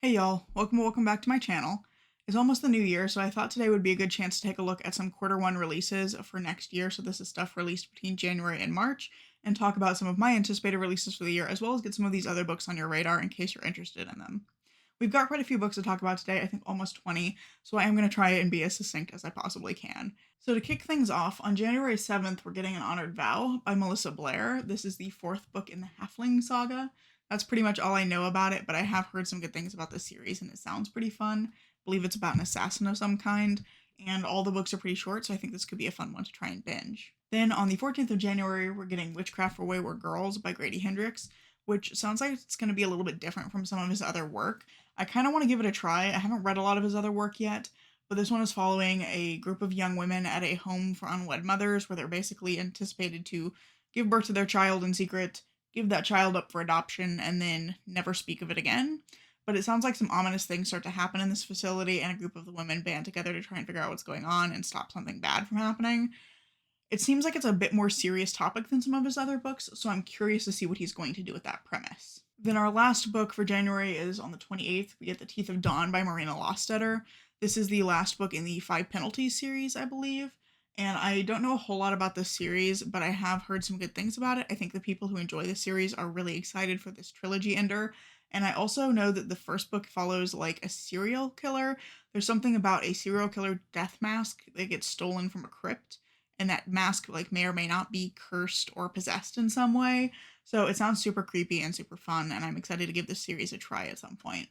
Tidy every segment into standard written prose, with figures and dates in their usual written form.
Hey y'all, welcome back to my channel. It's almost the new year, so I thought today would be a good chance to take a look at some quarter one releases for next year. So this is stuff released between January and March, and talk about some of my anticipated releases for the year, as well as get some of these other books on your radar in case you're interested in them. We've got quite a few books to talk about today, I think almost 20, so I am going to try and be as succinct as I possibly can. So to kick things off, on January 7th, we're getting An Honored Vow by Melissa Blair. This is the fourth book in the Halfling saga. That's pretty much all I know about it, but I have heard some good things about the series and it sounds pretty fun. I believe it's about an assassin of some kind, and all the books are pretty short, so I think this could be a fun one to try and binge. Then on the 14th of January, we're getting Witchcraft for Wayward Girls by Grady Hendrix, which sounds like it's going to be a little bit different from some of his other work. I kind of want to give it a try. I haven't read a lot of his other work yet, but this one is following a group of young women at a home for unwed mothers where they're basically anticipated to give birth to their child in secret, give that child up for adoption, and then never speak of it again. But it sounds like some ominous things start to happen in this facility, and a group of the women band together to try and figure out what's going on and stop something bad from happening. It seems like it's a bit more serious topic than some of his other books, so I'm curious to see what he's going to do with that premise. Then our last book for January is on the 28th. We get The Teeth of Dawn by Marina Lostetter. This is the last book in the Five Penalties series, I believe. And I don't know a whole lot about this series, but I have heard some good things about it. I think the people who enjoy this series are really excited for this trilogy ender. And I also know that the first book follows like a serial killer. There's something about a serial killer death mask that gets stolen from a crypt, and that mask like may or may not be cursed or possessed in some way. So it sounds super creepy and super fun, and I'm excited to give this series a try at some point.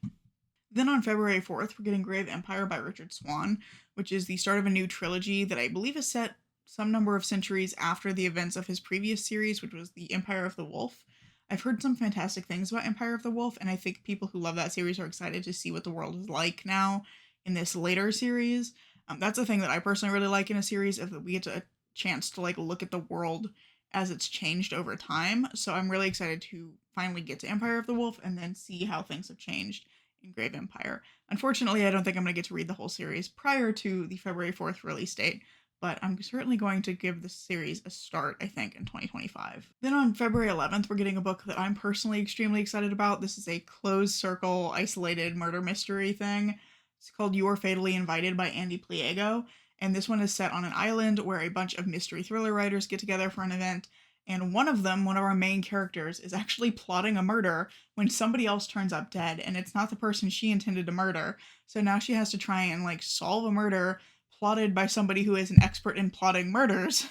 Then on February 4th, we're getting Grave Empire by Richard Swan, which is the start of a new trilogy that I believe is set some number of centuries after the events of his previous series, which was The Empire of the Wolf. I've heard some fantastic things about Empire of the Wolf, and I think people who love that series are excited to see what the world is like now in this later series. That's a thing that I personally really like in a series, if we get a chance to like look at the world as it's changed over time. So I'm really excited to finally get to Empire of the Wolf and then see how things have changed in Grave Empire. Unfortunately, I don't think I'm going to get to read the whole series prior to the February 4th release date, but I'm certainly going to give the series a start, I think, in 2025. Then on February 11th, we're getting a book that I'm personally extremely excited about. This is a closed circle, isolated murder mystery thing. It's called You Are Fatally Invited by Andy Pliego, and this one is set on an island where a bunch of mystery thriller writers get together for an event, and one of them, one of our main characters, is actually plotting a murder when somebody else turns up dead, and it's not the person she intended to murder. So now she has to try and like solve a murder plotted by somebody who is an expert in plotting murders,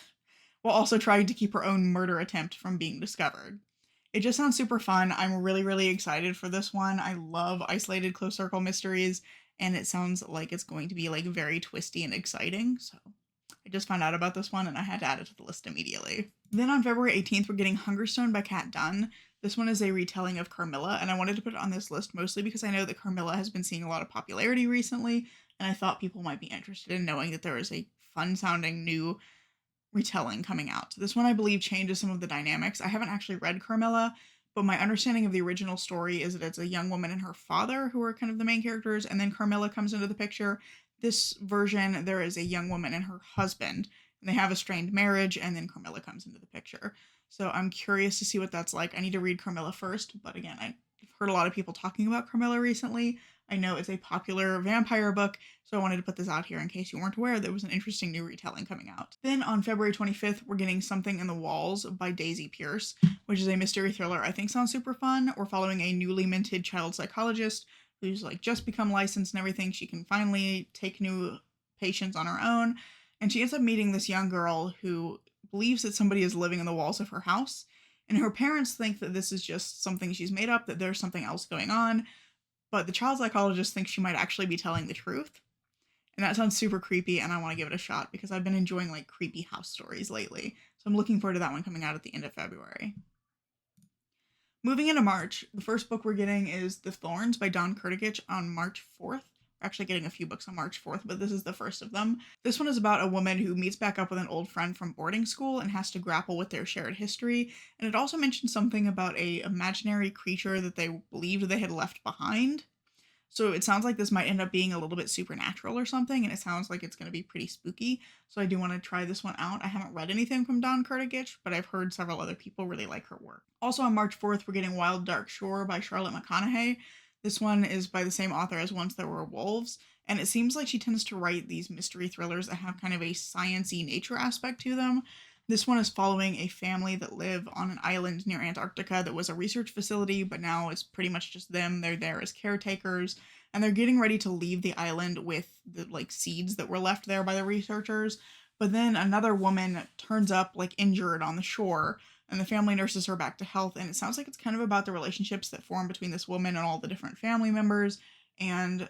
while also trying to keep her own murder attempt from being discovered. It just sounds super fun. I'm really, really excited for this one. I love isolated close circle mysteries, and it sounds like it's going to be like very twisty and exciting. So I just found out about this one and I had to add it to the list immediately. Then on February 18th, we're getting Hungerstone by Kat Dunn. This one is a retelling of Carmilla, and I wanted to put it on this list mostly because I know that Carmilla has been seeing a lot of popularity recently, and I thought people might be interested in knowing that there is a fun sounding new retelling coming out. This one, I believe, changes some of the dynamics. I haven't actually read Carmilla, but my understanding of the original story is that it's a young woman and her father who are kind of the main characters, and then Carmilla comes into the picture. This version, there is a young woman and her husband, and they have a strained marriage, and then Carmilla comes into the picture. So I'm curious to see what that's like. I need to read Carmilla first, but again, I've heard a lot of people talking about Carmilla recently. I know it's a popular vampire book, so I wanted to put this out here in case you weren't aware there was an interesting new retelling coming out. Then on February 25th, we're getting Something in the Walls by Daisy Pierce, which is a mystery thriller I think sounds super fun. We're following a newly minted child psychologist who's like just become licensed and everything. She can finally take new patients on her own, and she ends up meeting this young girl who believes that somebody is living in the walls of her house, and her parents think that this is just something she's made up, that there's something else going on, but the child psychologist thinks she might actually be telling the truth. And that sounds super creepy, and I want to give it a shot because I've been enjoying like creepy house stories lately. So I'm looking forward to that one coming out at the end of February. Moving into March, the first book we're getting is The Thorns by Don Kurtagich on March 4th. We're actually getting a few books on March 4th, but this is the first of them. This one is about a woman who meets back up with an old friend from boarding school and has to grapple with their shared history. And it also mentions something about a imaginary creature that they believed they had left behind. So it sounds like this might end up being a little bit supernatural or something, and it sounds like it's going to be pretty spooky. So I do want to try this one out. I haven't read anything from Don Kurtagich, but I've heard several other people really like her work. Also on March 4th, we're getting Wild Dark Shore by Charlotte McConaughey. This one is by the same author as Once There Were Wolves, and it seems like she tends to write these mystery thrillers that have kind of a science-y nature aspect to them. This one is following a family that live on an island near Antarctica that was a research facility, but now it's pretty much just them. They're there as caretakers, and they're getting ready to leave the island with the like seeds that were left there by the researchers. But then another woman turns up like injured on the shore, and the family nurses her back to health. And it sounds like it's kind of about the relationships that form between this woman and all the different family members, and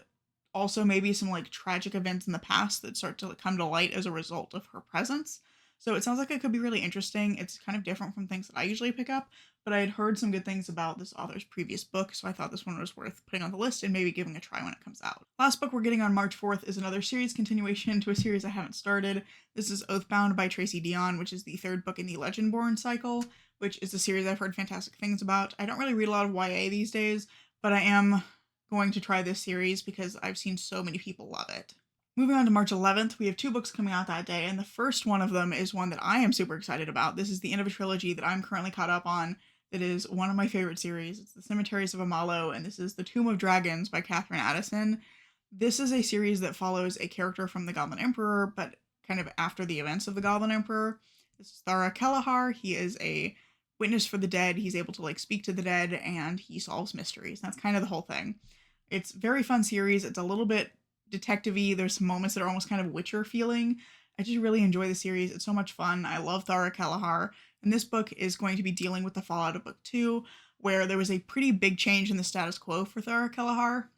also maybe some like tragic events in the past that start to come to light as a result of her presence. So it sounds like it could be really interesting. It's kind of different from things that I usually pick up, but I had heard some good things about this author's previous book, so I thought this one was worth putting on the list and maybe giving a try when it comes out. Last book we're getting on March 4th is another series continuation to a series I haven't started. This is Oathbound by Tracy Deonn, which is the third book in the Legendborn cycle, which is a series I've heard fantastic things about. I don't really read a lot of YA these days, but I am going to try this series because I've seen so many people love it. Moving on to March 11th, we have two books coming out that day, and the first one of them is one that I am super excited about. This is the end of a trilogy that I'm currently caught up on. That is one of my favorite series. It's The Cemeteries of Amalo, and this is The Tomb of Dragons by Catherine Addison. This is a series that follows a character from the Goblin Emperor, but kind of after the events of the Goblin Emperor. This is Thara Kelleher. He is a witness for the dead. He's able to like speak to the dead, and he solves mysteries. That's kind of the whole thing. It's a very fun series. It's a little bit detective-y. There's some moments that are almost kind of Witcher feeling. I just really enjoy the series. It's so much fun. I love Thara Kelleher. And this book is going to be dealing with the fallout of book 2, where there was a pretty big change in the status quo for Thara Kelleher.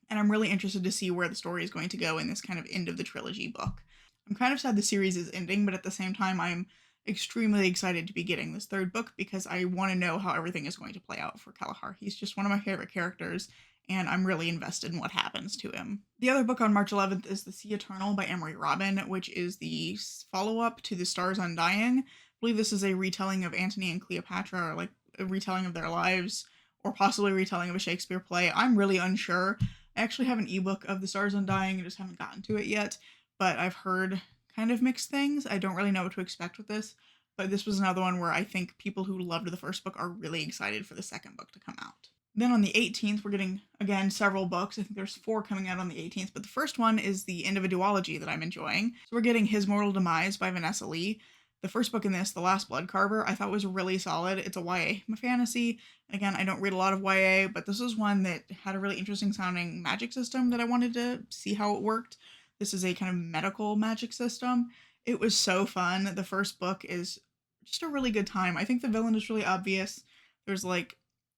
And I'm really interested to see where the story is going to go in this kind of end of the trilogy book. I'm kind of sad the series is ending, but at the same time, I'm extremely excited to be getting this third book because I want to know how everything is going to play out for Kelleher. He's just one of my favorite characters, and I'm really invested in what happens to him. The other book on March 11th is The Sea Eternal by Emery Robin, which is the follow-up to The Stars Undying. I believe this is a retelling of Antony and Cleopatra, or like a retelling of their lives, or possibly a retelling of a Shakespeare play. I'm really unsure. I actually have an ebook of The Stars Undying, I just haven't gotten to it yet, but I've heard kind of mixed things. I don't really know what to expect with this, but this was another one where I think people who loved the first book are really excited for the second book to come out. Then on the 18th, we're getting, again, several books. I think there's 4 coming out on the 18th, but the first one is the end of a duology that I'm enjoying. So we're getting His Mortal Demise by Vanessa Lee. The first book in this, The Last Bloodcarver, I thought was really solid. It's a YA fantasy. Again, I don't read a lot of YA, but this was one that had a really interesting sounding magic system that I wanted to see how it worked. This is a kind of medical magic system. It was so fun. The first book is just a really good time. I think the villain is really obvious. There's like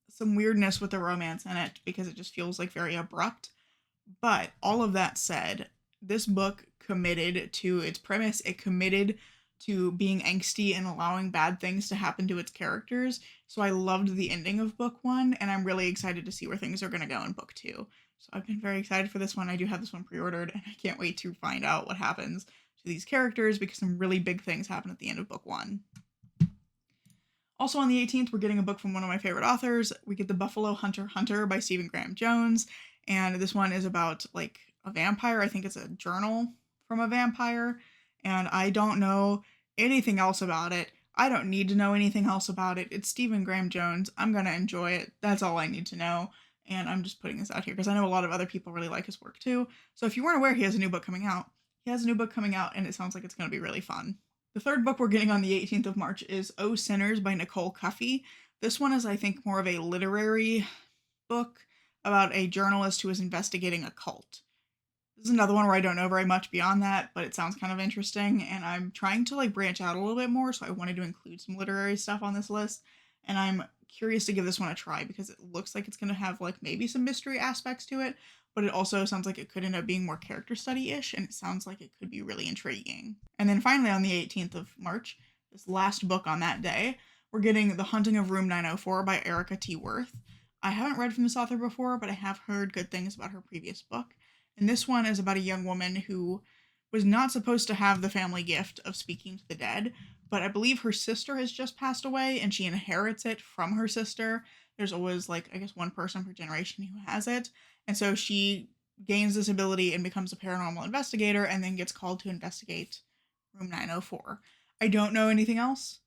some weirdness with the romance in it because it just feels like very abrupt. But all of that said, this book committed to its premise. It committed to being angsty and allowing bad things to happen to its characters. So I loved the ending of book 1, and I'm really excited to see where things are going to go in book 2. So I've been very excited for this one. I do have this one pre-ordered, and I can't wait to find out what happens to these characters because some really big things happen at the end of book 1. Also on the 18th, we're getting a book from one of my favorite authors. We get The Buffalo Hunter Hunter by Stephen Graham Jones, and this one is about like a vampire. I think it's a journal from a vampire, and I don't know anything else about it. I don't need to know anything else about it. It's Stephen Graham Jones. I'm gonna enjoy it. That's all I need to know, and I'm just putting this out here because I know a lot of other people really like his work too. So if you weren't aware, he has a new book coming out. He has a new book coming out, and it sounds like it's gonna be really fun. The third book we're getting on the 18th of March is Oh Sinners by Nicole Cuffey. This one is, I think, more of a literary book about a journalist who is investigating a cult. This is another one where I don't know very much beyond that, but it sounds kind of interesting, and I'm trying to like branch out a little bit more, so I wanted to include some literary stuff on this list, and I'm curious to give this one a try because it looks like it's going to have like maybe some mystery aspects to it, but it also sounds like it could end up being more character study-ish, and it sounds like it could be really intriguing. And then finally on the 18th of March, this last book on that day, we're getting The Haunting of Room 904 by Erica T. Worth. I haven't read from this author before, but I have heard good things about her previous book. And this one is about a young woman who was not supposed to have the family gift of speaking to the dead, but I believe her sister has just passed away and she inherits it from her sister. There's always like, I guess, one person per generation who has it. And so she gains this ability and becomes a paranormal investigator and then gets called to investigate Room 904. I don't know anything else.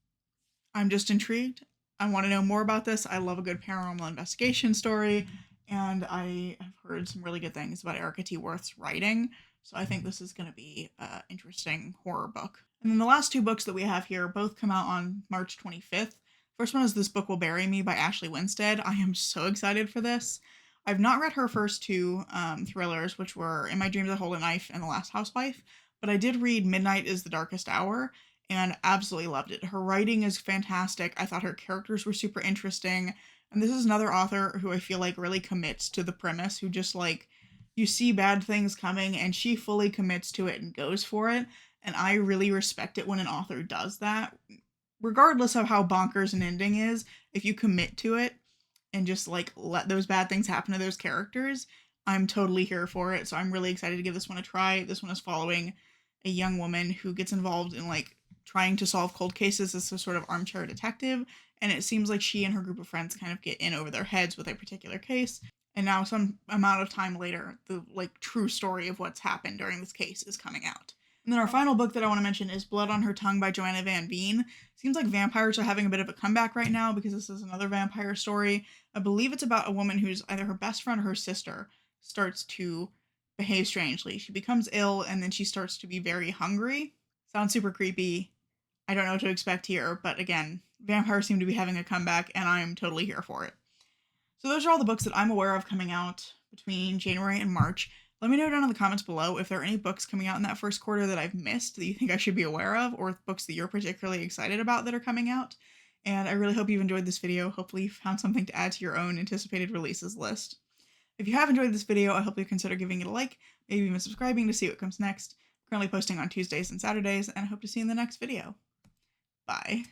I'm just intrigued. I want to know more about this. I love a good paranormal investigation story, and I have heard some really good things about Erica T. Worth's writing, so I think this is going to be an interesting horror book. And then the last two books that we have here both come out on March 25th. First one is This Book Will Bury Me by Ashley Winstead. I am so excited for this. I've not read her first two thrillers, which were In My Dreams I Hold a Knife and The Last Housewife, but I did read Midnight is the Darkest Hour and absolutely loved it. Her writing is fantastic. I thought her characters were super interesting. And this is another author who I feel like really commits to the premise, who just like, you see bad things coming and she fully commits to it and goes for it. And I really respect it when an author does that. Regardless of how bonkers an ending is, if you commit to it and just like let those bad things happen to those characters, I'm totally here for it. So I'm really excited to give this one a try. This one is following a young woman who gets involved in like trying to solve cold cases as a sort of armchair detective, and it seems like she and her group of friends kind of get in over their heads with a particular case. And now some amount of time later, the like true story of what's happened during this case is coming out. And then our final book that I want to mention is Blood on Her Tongue by Joanna Van Veen. Seems like vampires are having a bit of a comeback right now because this is another vampire story. I believe it's about a woman who's either her best friend or her sister starts to behave strangely. She becomes ill and then she starts to be very hungry. Sounds super creepy. I don't know what to expect here, but again, vampires seem to be having a comeback and I'm totally here for it. So those are all the books that I'm aware of coming out between January and March. Let me know down in the comments below if there are any books coming out in that first quarter that I've missed that you think I should be aware of, or books that you're particularly excited about that are coming out. And I really hope you've enjoyed this video. Hopefully you found something to add to your own anticipated releases list. If you have enjoyed this video, I hope you consider giving it a like, maybe even subscribing to see what comes next. I'm currently posting on Tuesdays and Saturdays, and I hope to see you in the next video. Bye.